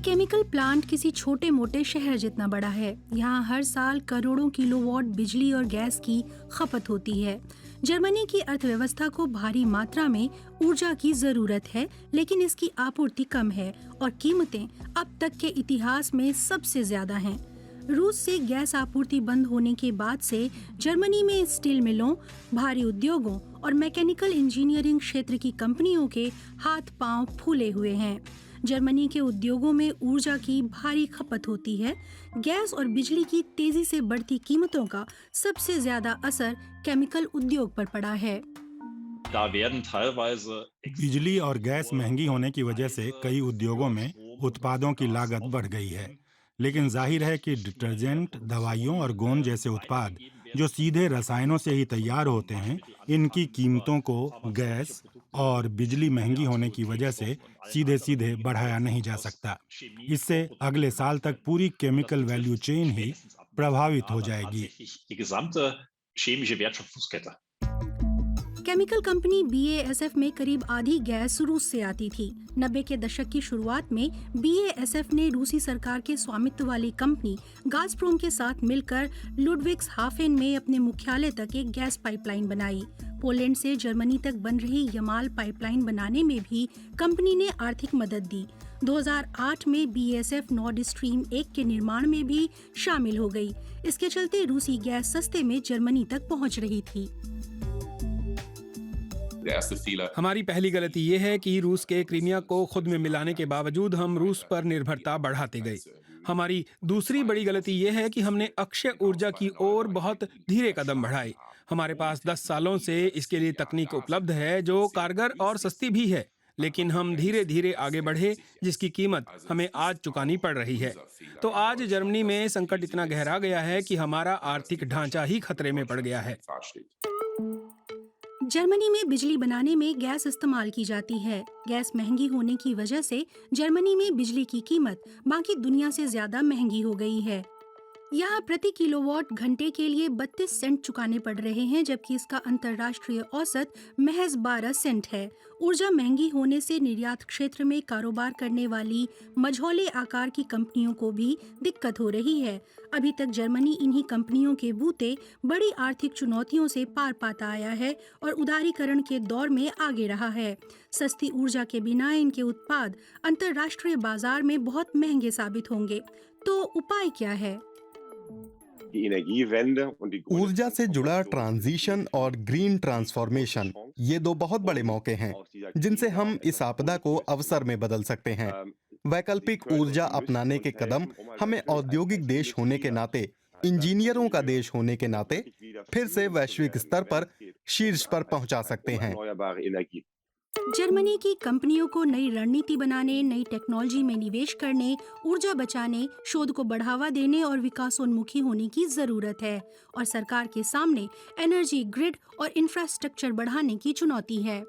Chemical plant किसी छोटे मोटे शहर जितना बड़ा है। यहाँ हर साल करोड़ों किलोवाट बिजली और गैस की खपत होती है। जर्मनी की अर्थव्यवस्था को भारी मात्रा में ऊर्जा की जरूरत है, लेकिन इसकी आपूर्ति कम है और कीमतें अब तक के इतिहास में सबसे ज्यादा हैं। रूस से गैस आपूर्ति बंद होने के बाद से जर्मनी में स्टील मिलों, भारी उद्योगों और मैकेनिकल इंजीनियरिंग क्षेत्र की कंपनियों के हाथ पांव फूले हुए हैं। जर्मनी के उद्योगों में ऊर्जा की भारी खपत होती है। गैस और बिजली की तेजी से बढ़ती कीमतों का सबसे ज्यादा असर केमिकल उद्योग पर पड़ा है। बिजली और गैस महंगी होने की वजह से कई उद्योगों में उत्पादों की लागत बढ़ गई है। लेकिन जाहिर है कि डिटर्जेंट, दवाइयों और गोंद जैसे उत्पाद जो सीधे रसायनों से ही तैयार होते हैं, इनकी कीमतों को गैस और बिजली महंगी होने की वजह से सीधे सीधे बढ़ाया नहीं जा सकता। इससे अगले साल तक पूरी केमिकल वैल्यू चेन ही प्रभावित हो जाएगी। केमिकल कंपनी BASF में करीब आधी गैस रूस से आती थी। 90 के दशक की शुरुआत में BASF ने रूसी सरकार के स्वामित्व वाली कंपनी गाज़प्रोम के साथ मिलकर लुडविग्सहाफेन में अपने मुख्यालय तक एक गैस पाइपलाइन बनाई। पोलैंड से जर्मनी तक बन रही यमाल पाइपलाइन बनाने में भी कंपनी ने आर्थिक मदद दी। 2008 में BASF नॉर्ड स्ट्रीम 1 के निर्माण में भी शामिल हो गई। इसके चलते रूसी गैस सस्ते में जर्मनी तक पहुंच रही थी। हमारी पहली गलती ये है कि रूस के क्रीमिया को खुद में मिलाने के बावजूद हम रूस पर निर्भरता बढ़ाते गए। हमारी दूसरी बड़ी गलती ये है कि हमने अक्षय ऊर्जा की ओर बहुत धीरे कदम बढ़ाए। हमारे पास 10 सालों से इसके लिए तकनीक उपलब्ध है जो कारगर और सस्ती भी है, लेकिन हम धीरे धीरे आगे बढ़े, जिसकी कीमत हमें आज चुकानी पड़ रही है। तो आज जर्मनी में संकट इतना गहरा गया है कि हमारा आर्थिक ढांचा ही खतरे में पड़ गया है। जर्मनी में बिजली बनाने में गैस इस्तेमाल की जाती है। गैस महंगी होने की वजह से जर्मनी में बिजली की कीमत बाकी दुनिया से ज्यादा महंगी हो गई है। यहाँ प्रति किलोवाट घंटे के लिए 32 सेंट चुकाने पड़ रहे हैं, जबकि इसका अंतर्राष्ट्रीय औसत महज 12 सेंट है। ऊर्जा महंगी होने से निर्यात क्षेत्र में कारोबार करने वाली मझौले आकार की कंपनियों को भी दिक्कत हो रही है। अभी तक जर्मनी इन्हीं कंपनियों के बूते बड़ी आर्थिक चुनौतियों से पार पाता आया है और उदारीकरण के दौर में आगे रहा है। सस्ती ऊर्जा के बिना इनके उत्पाद अंतर्राष्ट्रीय बाजार में बहुत महंगे साबित होंगे। तो उपाय क्या है? ऊर्जा से जुड़ा ट्रांजिशन और ग्रीन ट्रांसफॉर्मेशन, ये दो बहुत बड़े मौके हैं जिनसे हम इस आपदा को अवसर में बदल सकते हैं। वैकल्पिक ऊर्जा अपनाने के कदम हमें औद्योगिक देश होने के नाते, इंजीनियरों का देश होने के नाते फिर से वैश्विक स्तर पर शीर्ष पर पहुंचा सकते हैं। जर्मनी की कंपनियों को नई रणनीति बनाने, नई टेक्नोलॉजी में निवेश करने, ऊर्जा बचाने, शोध को बढ़ावा देने और विकासोन्मुखी होने की जरूरत है। और सरकार के सामने एनर्जी ग्रिड और इंफ्रास्ट्रक्चर बढ़ाने की चुनौती है।